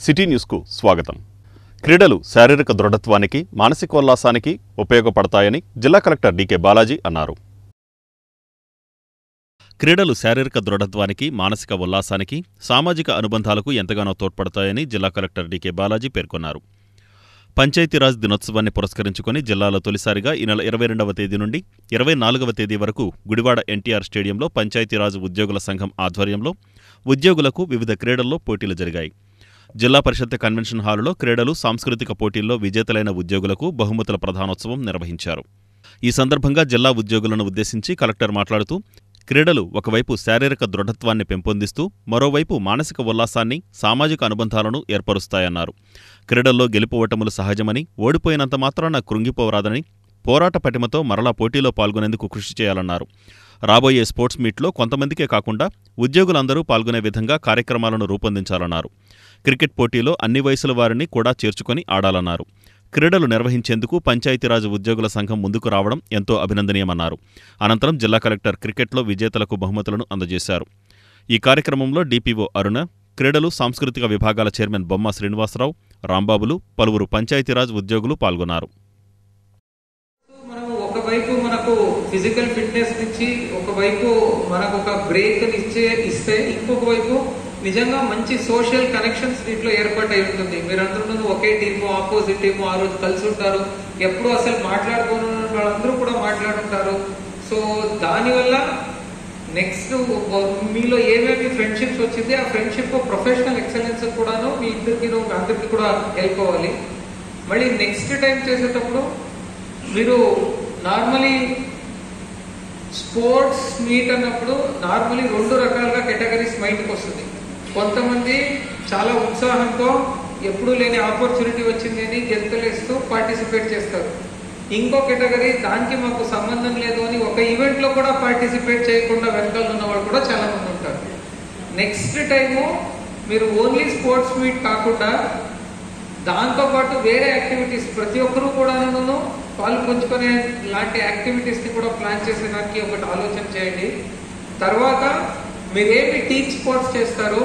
City న్యూస్కు స్వాగతం. క్రీడలు శారీరక దృఢత్వానికి, మానసికోల్లాసానికి ఉపయోగపడతాయని జిల్లా కలెక్టర్ డీకే బాలాజీ అన్నారు. క్రీడలు శారీరక దృఢత్వానికి, మానసిక ఉల్లాసానికి, సామాజిక అనుబంధాలకు ఎంతగానో తోడ్పడతాయని జిల్లా కలెక్టర్ డీకే బాలాజీ పేర్కొన్నారు. పంచాయతీరాజ్ దినోత్సవాన్ని పురస్కరించుకుని జిల్లాలో తొలిసారిగా ఈ నెల 22వ తేదీ నుండి 24వ తేదీ వరకు గుడివాడ ఎన్టీఆర్ స్టేడియంలో పంచాయతీరాజ్ ఉద్యోగుల సంఘం ఆధ్వర్యంలో ఉద్యోగులకు వివిధ క్రీడల్లో పోటీలు జరిగాయి. జిల్లా పరిషత్ కన్వెన్షన్ హాలులో క్రీడలు, సాంస్కృతిక పోటీల్లో విజేతలైన ఉద్యోగులకు బహుమతుల ప్రధానోత్సవం నిర్వహించారు. ఈ సందర్భంగా జిల్లా ఉద్యోగులను ఉద్దేశించి కలెక్టర్ మాట్లాడుతూ, క్రీడలు ఒకవైపు శారీరక దృఢత్వాన్ని పెంపొందిస్తూ మరోవైపు మానసిక ఉల్లాసాన్ని, సామాజిక అనుబంధాలను ఏర్పరుస్తాయన్నారు. క్రీడల్లో గెలుపోవటములు సహజమని, ఓడిపోయినంత మాత్రాన కృంగిపోరాదని, పోరాట పటిమతో మరలా పోటీలో పాల్గొనేందుకు కృషి చేయాలన్నారు. రాబోయే స్పోర్ట్స్ మీట్లో కొంతమందికే కాకుండా ఉద్యోగులందరూ పాల్గొనే విధంగా కార్యక్రమాలను రూపొందించాలన్నారు. క్రికెట్ పోటీలో అన్ని వయసుల వారిని కూడా చేర్చుకొని ఆడాలన్నారు. క్రీడలు నిర్వహించేందుకు పంచాయతీరాజ్ ఉద్యోగుల సంఘం ముందుకు రావడం ఎంతో అభినందనీయమన్నారు. అనంతరం జిల్లా కలెక్టర్ క్రికెట్లో విజేతలకు బహుమతులను అందజేశారు. ఈ కార్యక్రమంలో డిపిఓ అరుణ, క్రీడలు, సాంస్కృతిక విభాగాల చైర్మన్ బొమ్మ శ్రీనివాసరావు, రాంబాబులు, పలువురు పంచాయతీరాజ్ ఉద్యోగులు పాల్గొన్నారు. ఒకవైపు మనకు ఫిజికల్ ఫిట్నెస్ నుంచి ఒకవైపు మనకు ఒక బ్రేక్ ఇస్తే ఇంకొక వైపు నిజంగా మంచి సోషల్ కనెక్షన్స్ దీంట్లో ఏర్పాటై ఉంటుంది. మీరందరూ ఒకే టీము, ఆపోజిట్ టీము ఆ రోజు కలిసి ఉంటారు. ఎప్పుడు అసలు మాట్లాడుకోని వాళ్ళందరూ కూడా మాట్లాడుంటారు. సో దానివల్ల నెక్స్ట్ మీలో ఏమేమి ఫ్రెండ్షిప్స్ వచ్చింది, ఆ ఫ్రెండ్షిప్ ప్రొఫెషనల్ ఎక్సలెన్స్ కూడాను మీ అందరికీ కూడా హెల్ప్ అవ్వాలి. మళ్ళీ నెక్స్ట్ టైం చేసేటప్పుడు మీరు నార్మలీ స్పోర్ట్స్ మీట్ అన్నప్పుడు నార్మలీ 2 రకాలుగా కేటగిరీస్ మైండ్కి వస్తుంది. కొంతమంది చాలా ఉత్సాహంతో ఎప్పుడూ లేని ఆపర్చునిటీ వచ్చింది అని గెంతులేస్తూ పార్టిసిపేట్ చేస్తారు. ఇంకో కేటగిరీ దానికి మాకు సంబంధం లేదు అని ఒక ఈవెంట్లో కూడా పార్టిసిపేట్ చేయకుండా వెనకాల ఉన్నవాళ్ళు కూడా చాలా మంది ఉంటారు. నెక్స్ట్ టైము మీరు ఓన్లీ స్పోర్ట్స్ మీట్ కాకుండా దాంతోపాటు వేరే యాక్టివిటీస్ ప్రతి ఒక్కరూ కూడా పాలు పంచుకునే లాంటి యాక్టివిటీస్ని కూడా ప్లాన్ చేసేదానికి ఒకటి ఆలోచన చేయండి. తర్వాత మీరేమి టీమ్ స్పోర్ట్స్ చేస్తారు.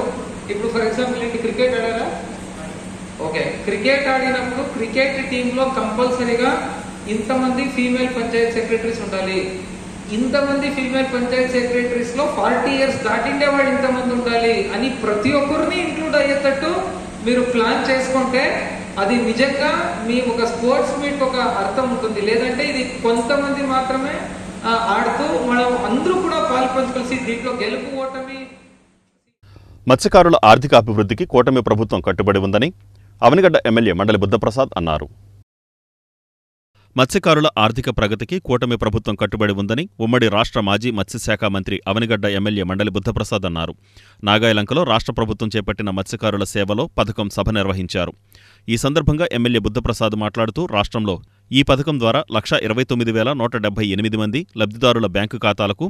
ఇప్పుడు ఫర్ ఎగ్జాంపుల్ ఏంటి, క్రికెట్ ఆడారా? ఓకే, క్రికెట్ ఆడినప్పుడు క్రికెట్ టీంలో కంపల్సరీగా ఇంతమంది ఫీమేల్ పంచాయత్ సెక్రటరీస్ ఉండాలి, ఇంతమంది ఫీమేల్ పంచాయత్ సెక్రటరీస్ లో 40 years దాటిండే వాళ్ళు ఇంతమంది ఉండాలి అని ప్రతి ఒక్కరిని ఇంక్లూడ్ అయ్యేటట్టు మీరు ప్లాన్ చేసుకుంటే అది నిజంగా మీ ఒక స్పోర్ట్స్ మీట్ ఒక అర్థం ఉంటుంది. లేదంటే ఇది కొంతమంది మాత్రమే ఆడుతూ మనం అందరూ కూడా పాల్పంచుకోవాల్సి దీంట్లో గెలుపు ఓటమి. మత్స్యకారుల ఆర్థిక అభివృద్ధికి కూటమి ప్రభుత్వం కట్టుబడి ఉందని అవనిగడ్డ ఎమ్మెల్యే మండలి బుద్ధప్రసాద్ అన్నారు. మత్స్యకారుల ఆర్థిక ప్రగతికి కూటమి ప్రభుత్వం కట్టుబడి ఉందని ఉమ్మడి రాష్ట్ర మాజీ మత్స్యశాఖ మంత్రి అవనిగడ్డ ఎమ్మెల్యే మండలి బుద్ధప్రసాద్ అన్నారు. నాగాయలంకలో రాష్ట్ర ప్రభుత్వం చేపట్టిన మత్స్యకారుల సేవలో పథకం సభ నిర్వహించారు. ఈ సందర్భంగా ఎమ్మెల్యే బుద్ధప్రసాద్ మాట్లాడుతూ, రాష్ట్రంలో ఈ పథకం ద్వారా 1,29,178 మంది లబ్ధిదారుల బ్యాంకు ఖాతాలకు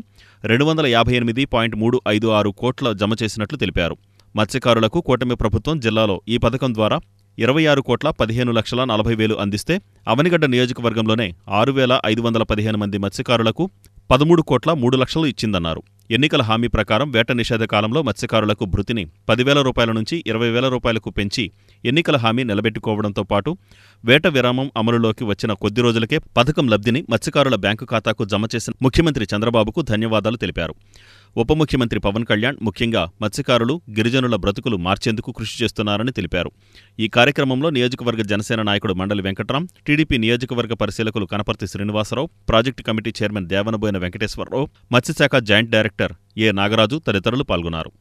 258.356 కోట్ల జమ చేసినట్లు తెలిపారు. మత్స్యకారులకు కూటమి ప్రభుత్వం జిల్లాలో ఈ పథకం ద్వారా 26,15,40,000 అందిస్తే అవనిగడ్డ నియోజకవర్గంలోనే 6,515 మంది మత్స్యకారులకు 13,03,00,000 ఇచ్చిందన్నారు. ఎన్నికల హామీ ప్రకారం వేట నిషేధ కాలంలో మత్స్యకారులకు భృతిని 10,000 రూపాయల నుంచి 20,000 రూపాయలకు పెంచి ఎన్నికల హామీ నిలబెట్టుకోవడంతో పాటు వేట విరామం అమలులోకి వచ్చిన కొద్ది రోజులకే పథకం లబ్ధిని మత్స్యకారుల బ్యాంకు ఖాతాకు జమ చేసిన ముఖ్యమంత్రి చంద్రబాబుకు ధన్యవాదాలు తెలిపారు. ఉప ముఖ్యమంత్రి పవన్ కళ్యాణ్ ముఖ్యంగా మత్స్యకారులు, గిరిజనుల బ్రతుకులు మార్చేందుకు కృషి చేస్తున్నారని తెలిపారు. ఈ కార్యక్రమంలో నియోజకవర్గ జనసేన నాయకుడు మండలి వెంకట్రాం, టీడీపీ నియోజకవర్గ పరిశీలకులు Kanaparthi Srinivasa Rao, project committee chairman Devanaboina Venkateswara Rao, మత్స్యశాఖ జాయింట్ డైరెక్టర్ ఏ నాగరాజు తదితరులు పాల్గొన్నారు.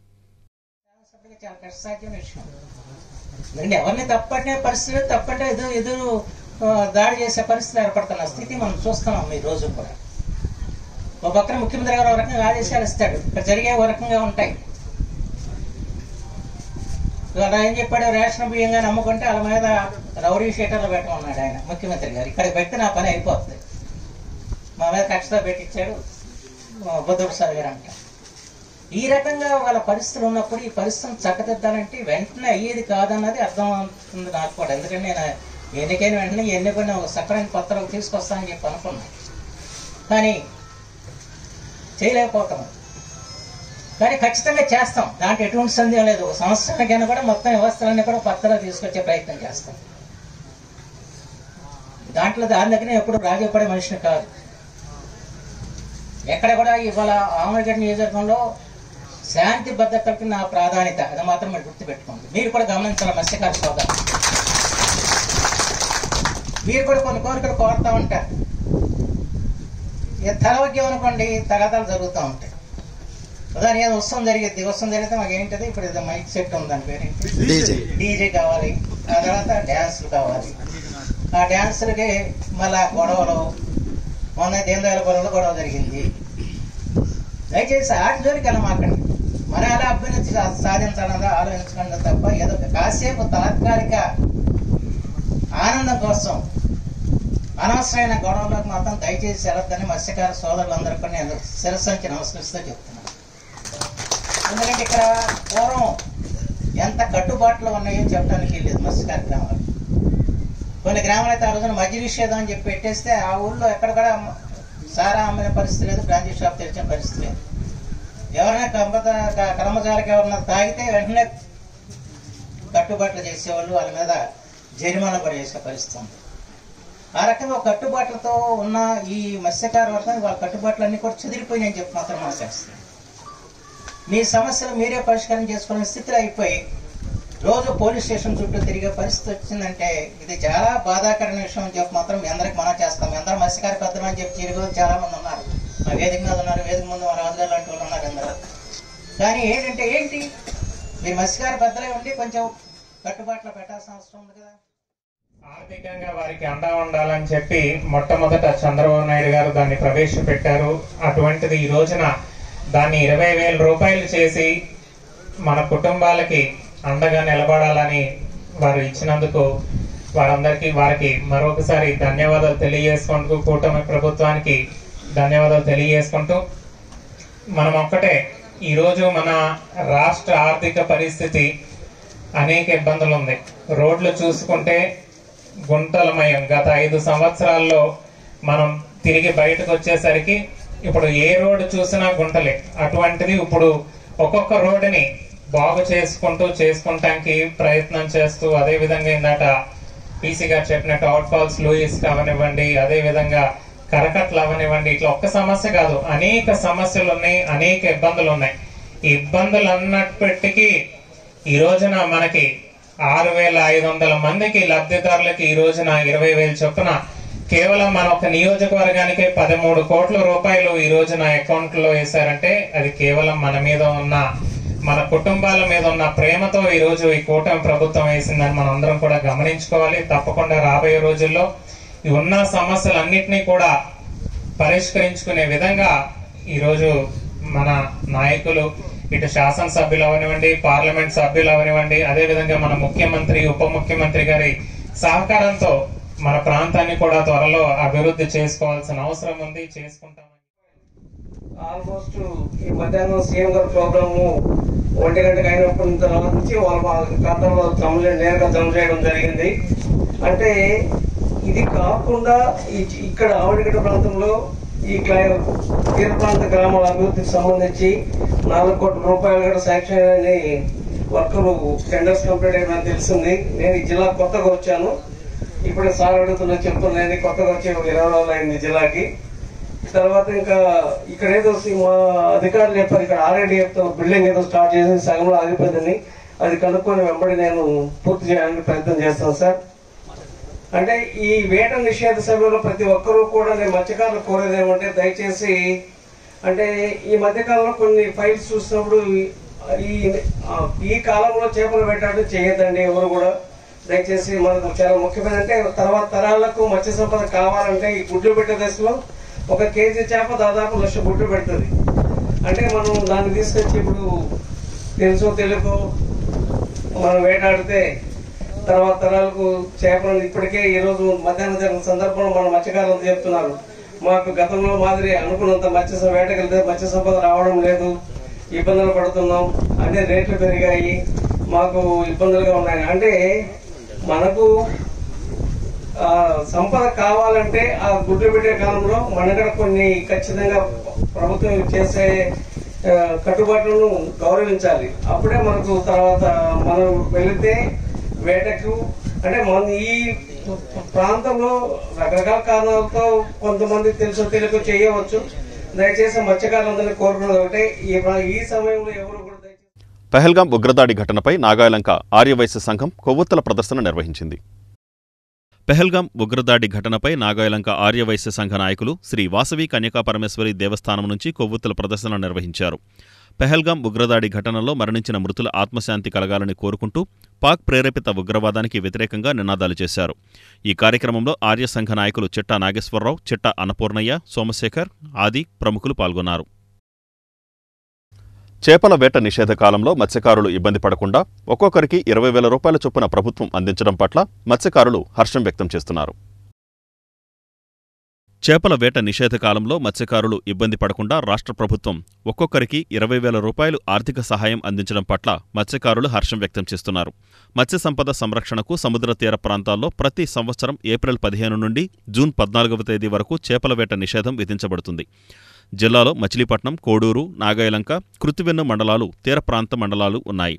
ఎవరిని తప్పట్టే పరిస్థితి, తప్పట్టే ఎదురు దాడి చేసే పరిస్థితి ఏర్పడుతున్న స్థితి మనం చూస్తున్నాం. ఈ రోజు కూడా ఒక పక్కన ముఖ్యమంత్రి గారు ఒక రకంగా ఆదేశాలు ఇస్తాడు, ఇక్కడ జరిగే ఒక రకంగా ఉంటాయి. ఇవాళ ఏం చెప్పాడు, రేషన్ బియ్యంగా నమ్ముకుంటే వాళ్ళ మీద రౌడీ షీటర్లు పెట్టమన్నాడు ఆయన ముఖ్యమంత్రి గారు. ఇక్కడికి పెడితే నా పని అయిపోతుంది, మా మీద కక్షతో పెట్టించాడు బుద్ధప్రసాద్ గారు అంట. ఈ రకంగా వాళ్ళ పరిస్థితులు ఉన్నప్పుడు ఈ పరిస్థితిని చక్కదిద్దాలంటే వెంటనే అయ్యేది కాదన్నది అర్థం అవుతుంది నాకు కూడా. ఎందుకంటే నేను ఎన్నికైన వెంటనే ఎన్నికైనా ఒక సక్రమైన పత్రాలు తీసుకొస్తానని చెప్పి అనుకున్నాను, కానీ చేయలేకపోతాం. కానీ ఖచ్చితంగా చేస్తాం, దాంట్లో ఎటువంటి సందేహం లేదు. ఒక సంవత్సరానికైనా కూడా మొత్తం వ్యవస్థలన్నీ కూడా పక్కన తీసుకొచ్చే ప్రయత్నం చేస్తాం. దాంట్లో దాని దగ్గర ఎప్పుడు రాజీపడే మనిషిని కాదు. ఎక్కడ కూడా ఇవాళ ఆమరగడ్డ నియోజకవర్గంలో శాంతి భద్రతలకు నా ప్రాధాన్యత, అది మాత్రం మీరు గుర్తుపెట్టుకోండి. మీరు కూడా గమనించాలి మత్స్యకార సోదరులు, మీరు కూడా కొన్ని కోరికలు కోరుతూ ఉంటారు. తలవగ్యం అనుకోండి, తగాదాలు జరుగుతూ ఉంటాయి. ఉదాహరణ ఏదో ఉత్సవం జరిగితే మాకు ఏంటది, ఇప్పుడు ఏదో మైక్ సెట్ ఉంది, దాని పేరు డీజే కావాలి, ఆ తర్వాత డ్యాన్సులు కావాలి. ఆ డ్యాన్సులకి మళ్ళా గొడవలు, మొన్న దేందాయలపురంలో గొడవ జరిగింది. దయచేసి ఆటి జోలికి వెళ్ళమాకండి. మన ఎలా అభ్యున్నతి సాధించాలన్నదా ఆలోచించకుండా తప్ప ఏదో కాసేపు తాత్కాలిక ఆనందం కోసం అనవసరమైన గొడవలకు మాత్రం దయచేసి వెళ్ళొద్దని మత్స్యకార సోదరులందరికీ నేను శిరస్సుంచి నమస్కరిస్తూ చెప్తున్నాను. ఎందుకంటే ఇక్కడ పూర్వం ఎంత కట్టుబాట్లు ఉన్నాయో చెప్పడానికి లేదు. మత్స్యకార గ్రామాలు, కొన్ని గ్రామాలు అయితే ఆ రోజున మద్య నిషేధం అని చెప్పి పెట్టేస్తే ఆ ఊళ్ళో ఎక్కడ కూడా సారా అమ్మిన పరిస్థితి లేదు, బ్రాంచీ షాప్ తెరిచిన పరిస్థితి లేదు. ఎవరైనా కర్మజాలకి ఎవరైనా తాగితే వెంటనే కట్టుబాట్లు చేసేవాళ్ళు, వాళ్ళ మీద జరిమానా కూడా చేసే పరిస్థితి ఉంది. ఆ రకంగా కట్టుబాట్లతో ఉన్న ఈ మత్స్యకార వర్గం వాళ్ళ కట్టుబాట్లన్నీ కూడా చెదిరిపోయినాయని చెప్పి మాత్రం మనం చేస్తాం. మీ సమస్యలు మీరే పరిష్కారం చేసుకునే స్థితిలో అయిపోయి రోజు పోలీస్ స్టేషన్ చుట్టూ తిరిగే పరిస్థితి వచ్చిందంటే ఇది చాలా బాధాకరమైన విషయం అని చెప్పి మాత్రం మీ అందరికి మనం చేస్తాం. మీ అందరూ మత్స్యకార పెద్దలు అని చెప్పి తిరిగి చాలా మంది ఉన్నారు, మా వేదిక మీద ఉన్నారు, వేదిక ముందు మన రాజుగారు లాంటి వాళ్ళు ఉన్నారు అందరూ. కానీ ఏంటి మీరు మత్స్యకార పెద్దలే ఉండి కొంచెం కట్టుబాట్లు పెట్టాల్సిన అవసరం ఉంది కదా. ఆర్థికంగా వారికి అండా ఉండాలని చెప్పి మొట్టమొదట చంద్రబాబు నాయుడు గారు దాన్ని ప్రవేశపెట్టారు. అటువంటిది ఈ రోజున దాన్ని 20,000 రూపాయలు చేసి మన కుటుంబాలకి అండగా నిలబడాలని వారు ఇచ్చినందుకు వారికి మరొకసారి ధన్యవాదాలు తెలియజేసుకుంటూ, కూటమి ప్రభుత్వానికి ధన్యవాదాలు తెలియజేసుకుంటూ, మనం ఒక్కటే ఈరోజు మన రాష్ట్ర ఆర్థిక పరిస్థితి అనేక ఇబ్బందులు ఉంది. రోడ్లు చూసుకుంటే గుంటలమయం. గత 5 సంవత్సరాల్లో మనం తిరిగి బయటకు వచ్చేసరికి ఇప్పుడు ఏ రోడ్డు చూసినా గుంటలే. అటువంటిది ఇప్పుడు ఒక్కొక్క రోడ్డుని బాగు చేసుకుంటానికి ప్రయత్నం చేస్తూ, అదే విధంగా ఇందాక పీసీ గారు చెప్పినట్టు అవుట్ ఫాల్స్ లూయిస్ అవనివ్వండి, అదే విధంగా కరకట్లు అవనివ్వండి, ఇట్లా ఒక్క సమస్య కాదు, అనేక సమస్యలు ఉన్నాయి, అనేక ఇబ్బందులు ఉన్నాయి. ఈ ఇబ్బందులు అన్నప్పటికీ ఈ రోజున మనకి 6,500 మందికి లబ్ధిదారులకి ఈ రోజున 20,000 చొప్పున కేవలం మన ఒక నియోజకవర్గానికి 13 కోట్ల రూపాయలు ఈ రోజున అకౌంట్ లో వేశారంటే అది కేవలం మన మీద ఉన్న, మన కుటుంబాల మీద ఉన్న ప్రేమతో ఈ రోజు ఈ కూటమి ప్రభుత్వం వేసిందని మనం అందరం కూడా గమనించుకోవాలి. తప్పకుండా రాబోయే రోజుల్లో ఈ ఉన్న సమస్యలన్నింటినీ కూడా పరిష్కరించుకునే విధంగా ఈరోజు మన నాయకులు, ఇటు శాసనసభ్యులు అవనివ్వండి, పార్లమెంట్ సభ్యులు అవనివ్వండి, అదే విధంగా మన ముఖ్యమంత్రి, ఉప ముఖ్యమంత్రి గారి సహకారంతో మన ప్రాంతాన్ని కూడా త్వరలో అభివృద్ధి చేసుకోవాల్సిన అవసరం ఉంది, చేసుకుంటామని. ఆల్మోస్ట్ ఈ మధ్యాహ్నం సీఎం గారి ప్రోగ్రాము 1 గంటకు అయినప్పటి తర్వాత నుంచి వాళ్ళ ఖాతాలో నేరుగా జమ చేయడం జరిగింది. అంటే ఇది కాకుండా ఇక్కడ ఆవడిగడ్డ ప్రాంతంలో ఈ తీర ప్రాంత గ్రామాల అభివృద్ధికి సంబంధించి 4 కోట్ల రూపాయలు కూడా శాంక్షన్ అయ్యని వర్కులు టెండర్స్ కంప్లీట్ అయ్యని తెలిసింది. నేను ఈ జిల్లా కొత్తగా వచ్చాను, ఇప్పుడే సార్ అడుగుతున్నా చెప్తున్నాను, కొత్తగా వచ్చి 20 రోజులు అయింది జిల్లాకి. తర్వాత ఇంకా ఇక్కడ ఏదో మా అధికారులు చెప్పారు, ఇక్కడ ఆర్ఐడిఎఫ్తో బిల్డింగ్ ఏదో స్టార్ట్ చేసి సగంలో ఆగిపోయిందని, అది కనుక్కొని వెంబడి నేను పూర్తి చేయడానికి ప్రయత్నం చేస్తాను సార్. అంటే ఈ వేట నిషేధ సభలో ప్రతి ఒక్కరూ కూడా నేను మత్స్యకారులు కోరేది ఏమంటే దయచేసి, అంటే ఈ మధ్యకాలంలో కొన్ని ఫైల్స్ చూసినప్పుడు ఈ కాలంలో చేపలు వేటాడడం చేయొద్దండి ఎవరు కూడా. దయచేసి మనకు చాలా ముఖ్యమైన అంటే తర్వాత తరాలకు మత్స్య సంపద కావాలంటే ఈ గుడ్లు పెట్టే దశలో 1 కేజీ చేప దాదాపు 1,00,000 గుడ్లు పెడుతుంది. అంటే మనం దాన్ని తీసుకొచ్చి ఇప్పుడు తెలుసో మనం వేటాడితే తర్వాత తరాలకు చేపలను ఇప్పటికే ఈరోజు మధ్యాహ్నం జరిగిన సందర్భంలో మన మత్స్యకారులు చెప్తున్నారు, మాకు గతంలో మాదిరి అనుకున్నంత వేటకెళ్తే మత్స్య సంపద రావడం లేదు, ఇబ్బందులు పడుతున్నాం, అంటే రేట్లు పెరిగాయి, మాకు ఇబ్బందులుగా ఉన్నాయి. అంటే మనకు సంపద కావాలంటే ఆ గుడ్లు పెట్టే కాలంలో మన దగ్గర కొన్ని ఖచ్చితంగా ప్రభుత్వం చేసే కట్టుబాట్లను గౌరవించాలి. అప్పుడే మనకు తర్వాత మనం వెళితే వేటకు అంటే మన ఈ ప్రాంతంలో రకరకాల కారణాలతో కొంతమంది తెలుసో తెలియక చేయవచ్చు. దయచేసి మత్స్యకారులందరినీ కోరుకున్నది ఒకటే, ఈ సమయంలో ఎవరు కూడా పహల్గాం ఉగ్రదాడి ఘటనపై నాగాయలంక ఆర్యవైశ్య సంఘం కొవ్వొత్తుల ప్రదర్శన నిర్వహించింది. పహల్గాం ఉగ్రదాడి ఘటనపై నాగాయలంక ఆర్యవైశ్య సంఘ నాయకులు శ్రీ వాసవి కన్యకాపరమేశ్వరి దేవస్థానం నుంచి కొవ్వొత్తుల ప్రదర్శన నిర్వహించారు. పహల్గాం ఉగ్రదాడి ఘటనలో మరణించిన మృతుల ఆత్మశాంతి కలగాలని కోరుకుంటూ పాక్ ప్రేరేపిత ఉగ్రవాదానికి వ్యతిరేకంగా నినాదాలు చేశారు. ఈ కార్యక్రమంలో ఆర్య సంఘ నాయకులు చిట్టా నాగేశ్వరరావు, చిట్టా అన్నపూర్ణయ్య, సోమశేఖర్ ఆది ప్రముఖులు పాల్గొన్నారు. చేపల వేట నిషేధ కాలంలో మత్స్యకారులు ఇబ్బంది పడకుండా ఒక్కొక్కరికి 20,000 రూపాయల చొప్పున ప్రభుత్వం అందించడం పట్ల మత్స్యకారులు హర్షం వ్యక్తం చేస్తున్నారు. చేపల వేట నిషేధ కాలంలో మత్స్యకారులు ఇబ్బంది పడకుండా రాష్ట్ర ప్రభుత్వం ఒక్కొక్కరికి 20,000 రూపాయలు ఆర్థిక సహాయం అందించడం పట్ల మత్స్యకారులు హర్షం వ్యక్తం చేస్తున్నారు. మత్స్య సంపద సంరక్షణకు సముద్ర తీర ప్రాంతాల్లో ప్రతి సంవత్సరం ఏప్రిల్ 15 నుండి జూన్ 14వ తేదీ వరకు చేపల వేట నిషేధం విధించబడుతుంది. జిల్లాలో మచిలీపట్నం, కోడూరు, నాగాయలంక, కృత్తివెన్ను మండలాలు తీర ప్రాంత మండలాలు ఉన్నాయి.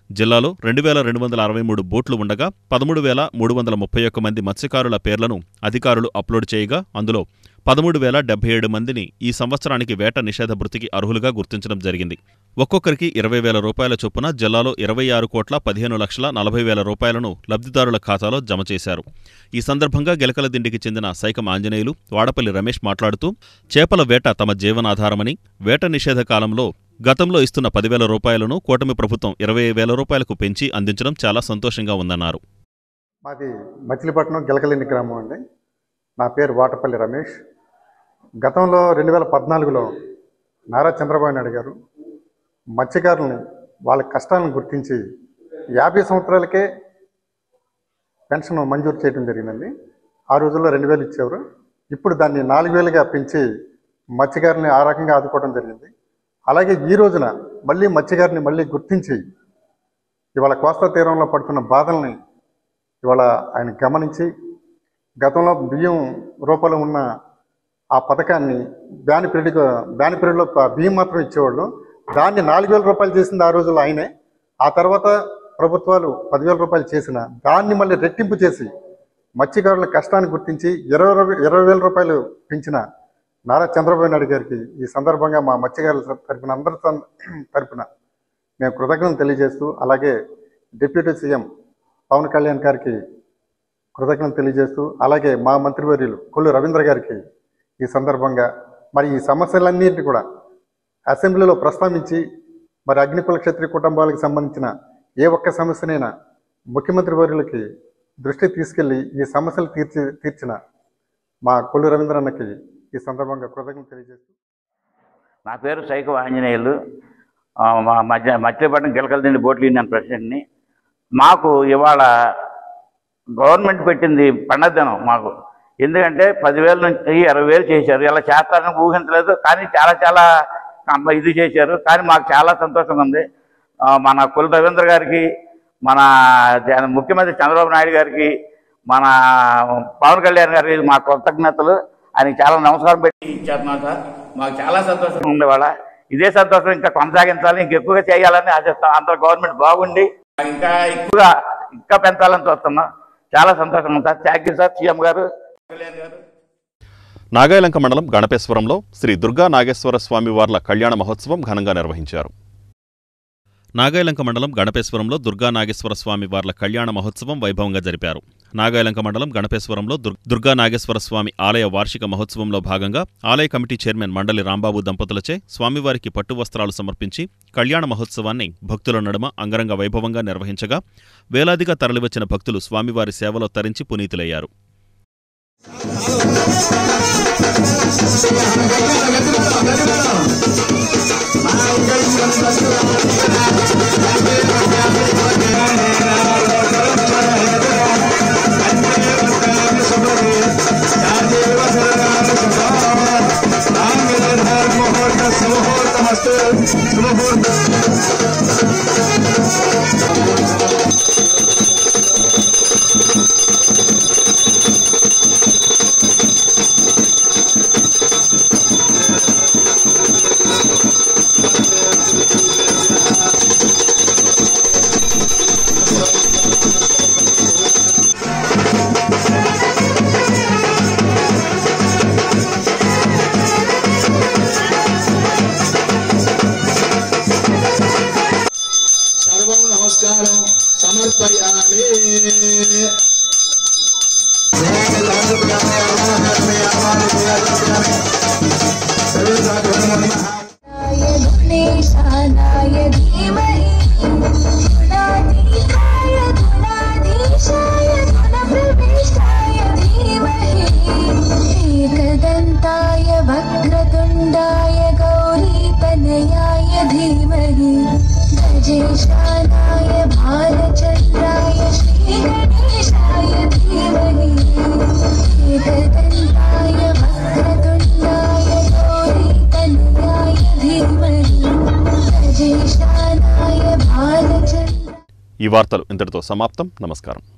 జిల్లాలో 2,263 బోట్లు ఉండగా 13,331 మంది మత్స్యకారుల పేర్లను అధికారులు అప్లోడ్ చేయగా అందులో 13,077 మందిని ఈ సంవత్సరానికి వేట నిషేధ భృతికి అర్హులుగా గుర్తించడం జరిగింది. ఒక్కొక్కరికి 20,000 రూపాయల చొప్పున జిల్లాలో 26,15,40,000 రూపాయలను లబ్ధిదారుల ఖాతాలో జమ చేశారు. ఈ సందర్భంగా గెలకలదిండికి చెందిన సైకం ఆంజనేయులు, వాడపల్లి రమేష్ మాట్లాడుతూ చేపల వేట తమ జీవనాధారమని, వేట నిషేధ కాలంలో గతంలో ఇస్తున్న 10,000 రూపాయలను కూటమి ప్రభుత్వం 20,000 రూపాయలకు పెంచి అందించడం చాలా సంతోషంగా ఉందన్నారు. మాది మచిలీపట్నం గెలకలిండి గ్రామం అండి. నా పేరు వాటపల్లి రమేష్. గతంలో 2014లో నారా చంద్రబాబు నాయుడు గారు మత్స్యకారులని వాళ్ళ కష్టాలను గుర్తించి 50 సంవత్సరాలకే పెన్షన్ మంజూరు చేయడం జరిగిందండి. ఆ రోజుల్లో 2,000 ఇచ్చేవారు. ఇప్పుడు దాన్ని 4,000గా పెంచి మత్స్యకారుని ఆ రకంగా ఆదుకోవడం జరిగింది. అలాగే ఈ రోజున మళ్ళీ మత్స్యకారుని మళ్ళీ గుర్తించి ఇవాళ కోస్తా తీరంలో పడుతున్న బాధల్ని ఇవాళ ఆయన గమనించి గతంలో బియ్యం రూపంలో ఉన్న ఆ పథకాన్ని బ్యాన్ పీరియడ్లో బియ్యం మాత్రం ఇచ్చేవాళ్ళు, దాన్ని 4,000 రూపాయలు చేసింది ఆ రోజుల్లో ఆయనే. ఆ తర్వాత ప్రభుత్వాలు 10,000 రూపాయలు చేసిన దాన్ని మళ్ళీ రెట్టింపు చేసి మత్స్యకారుల కష్టాన్ని గుర్తించి 20,000 రూపాయలు పెంచిన నారా చంద్రబాబు నాయుడు గారికి ఈ సందర్భంగా మా మత్స్యకారుల తరపున అందరి తరపున మేము కృతజ్ఞతలు తెలియజేస్తూ, అలాగే డిప్యూటీ సీఎం పవన్ కళ్యాణ్ గారికి కృతజ్ఞతలు తెలియజేస్తూ, అలాగే మా మంత్రివర్యులు కొల్లు రవీంద్ర గారికి ఈ సందర్భంగా మరి ఈ సమస్యలన్నింటినీ కూడా అసెంబ్లీలో ప్రస్తావించి మరి అగ్నికుల క్షత్రియ కుటుంబాలకు సంబంధించిన ఏ ఒక్క సమస్యనైనా ముఖ్యమంత్రి వర్యులకి దృష్టి తీసుకెళ్లి ఈ సమస్యలు తీర్చిన మా కొల్లు రవీంద్ర అన్నకి ఈ సందర్భంగా కృతజ్ఞతలు తెలియజేస్తూ. నా పేరు సైకం ఆంజనేయులు. మచిలీపట్నం గెలకలదిండి బోట్లు యూనియన్ ప్రెసిడెంట్ని. మాకు ఇవాళ గవర్నమెంట్ పెట్టింది పండగ దినం మాకు. ఎందుకంటే 10,000 నుంచి 20,000 చేశారు. ఇలా చేస్తారని ఊహించలేదు, కానీ చాలా ఇది చేశారు. కానీ మాకు చాలా సంతోషంగా ఉంది. మన కొల్లు రవీంద్ర గారికి, మన ముఖ్యమంత్రి చంద్రబాబు నాయుడు గారికి, మన పవన్ కళ్యాణ్ గారికి మా కృతజ్ఞతలు. ఆయనకి చాలా నమస్కారం పెట్టి ఇచ్చారు. మాకు చాలా సంతోషంగా ఉంది. వాళ్ళ ఇదే సంతోషం ఇంకా కొనసాగించాలి, ఇంకెక్కువగా చేయాలని ఆశిస్తాం. అంత గవర్నమెంట్ బాగుండి ఇంకా పెంచాలని చూస్తున్నాం. చాలా సంతోషంగా ఉంది sir. Thank you sir CM గారు, కళ్యాణ్ గారు. నాగాయలంక మండలం గణపేశ్వరంలో శ్రీ దుర్గా నాగేశ్వర స్వామి వార్ల కళ్యాణ మహోత్సవం ఘనంగా నిర్వహించారు. నాగాయలంక మండలం గణపేశ్వరంలో దుర్గా నాగేశ్వర స్వామి వార్ల కళ్యాణ మహోత్సవం వైభవంగా జరిపారు. నాగాయలంక మండలం గణపేశ్వరంలో దుర్గా నాగేశ్వర స్వామి ఆలయ వార్షిక మహోత్సవంలో భాగంగా ఆలయ కమిటీ చైర్మన్ మండలి రాంబాబు దంపతులచే స్వామివారికి పట్టు వస్త్రాలు సమర్పించి కళ్యాణ మహోత్సవాన్ని భక్తుల నడుమ అంగరంగ వైభవంగా నిర్వహించగా వేలాదిగా తరలివచ్చిన భక్తులు స్వామివారి సేవలో తరించి పునీతులయ్యారు. ఈ వార్తలు ఇంతటితో సమాప్తం. నమస్కారం.